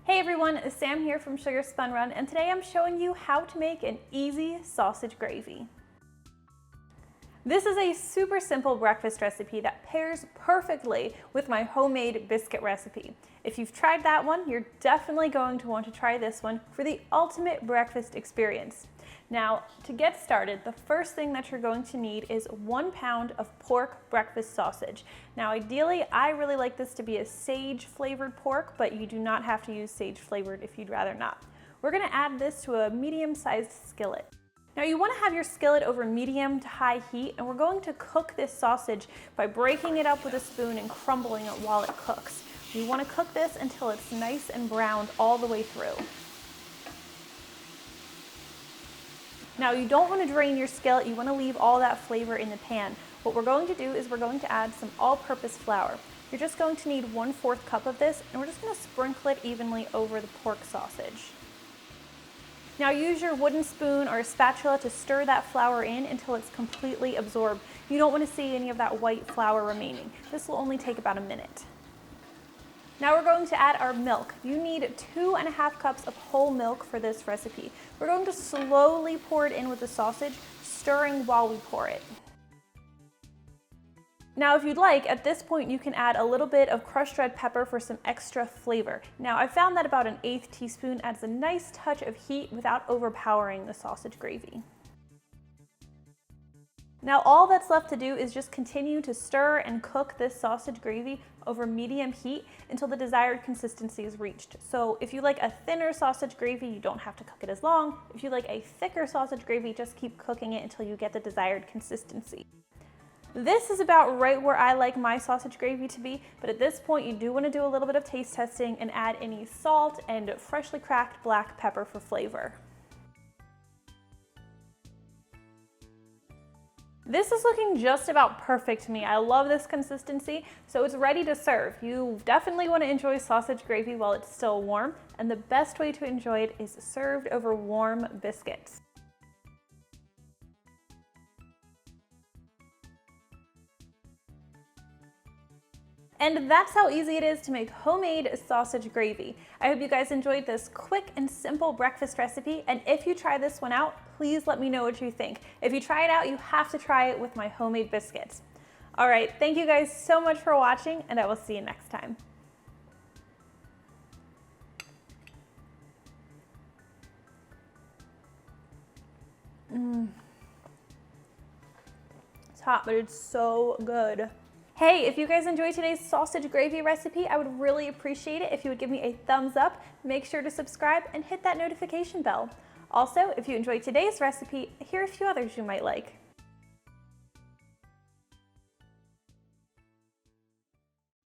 Hey everyone, Sam here from Sugar Spun Run, and today I'm showing you how to make an easy sausage gravy. This is a super simple breakfast recipe that pairs perfectly with my homemade biscuit recipe. If you've tried that one, you're definitely going to want to try this one for the ultimate breakfast experience. Now, to get started, the first thing that you're going to need is 1 pound of pork breakfast sausage. Now, ideally, I really like this to be a sage flavored pork, but you do not have to use sage flavored if you'd rather not. We're gonna add this to a medium-sized skillet. Now you want to have your skillet over medium to high heat, and we're going to cook this sausage by breaking it up with a spoon and crumbling it while it cooks. You want to cook this until it's nice and browned all the way through. Now you don't want to drain your skillet, you want to leave all that flavor in the pan. What we're going to do is we're going to add some all-purpose flour. You're just going to need 1/4 cup of this, and we're just going to sprinkle it evenly over the pork sausage. Now use your wooden spoon or a spatula to stir that flour in until it's completely absorbed. You don't want to see any of that white flour remaining. This will only take about a minute. Now we're going to add our milk. You need 2½ cups of whole milk for this recipe. We're going to slowly pour it in with the sausage, stirring while we pour it. Now, if you'd like, at this point you can add a little bit of crushed red pepper for some extra flavor. Now, I found that about 1/8 teaspoon adds a nice touch of heat without overpowering the sausage gravy. Now, all that's left to do is just continue to stir and cook this sausage gravy over medium heat until the desired consistency is reached. So if you like a thinner sausage gravy, you don't have to cook it as long. If you like a thicker sausage gravy, just keep cooking it until you get the desired consistency. This is about right where I like my sausage gravy to be, but at this point you do want to do a little bit of taste testing and add any salt and freshly cracked black pepper for flavor. This is looking just about perfect to me. I love this consistency, so it's ready to serve. You definitely want to enjoy sausage gravy while it's still warm, and the best way to enjoy it is served over warm biscuits. And that's how easy it is to make homemade sausage gravy. I hope you guys enjoyed this quick and simple breakfast recipe, and if you try this one out, please let me know what you think. If you try it out, you have to try it with my homemade biscuits. All right, thank you guys so much for watching, and I will see you next time. It's hot, but it's so good. Hey, if you guys enjoyed today's sausage gravy recipe, I would really appreciate it if you would give me a thumbs up, make sure to subscribe, and hit that notification bell. Also, if you enjoyed today's recipe, here are a few others you might like.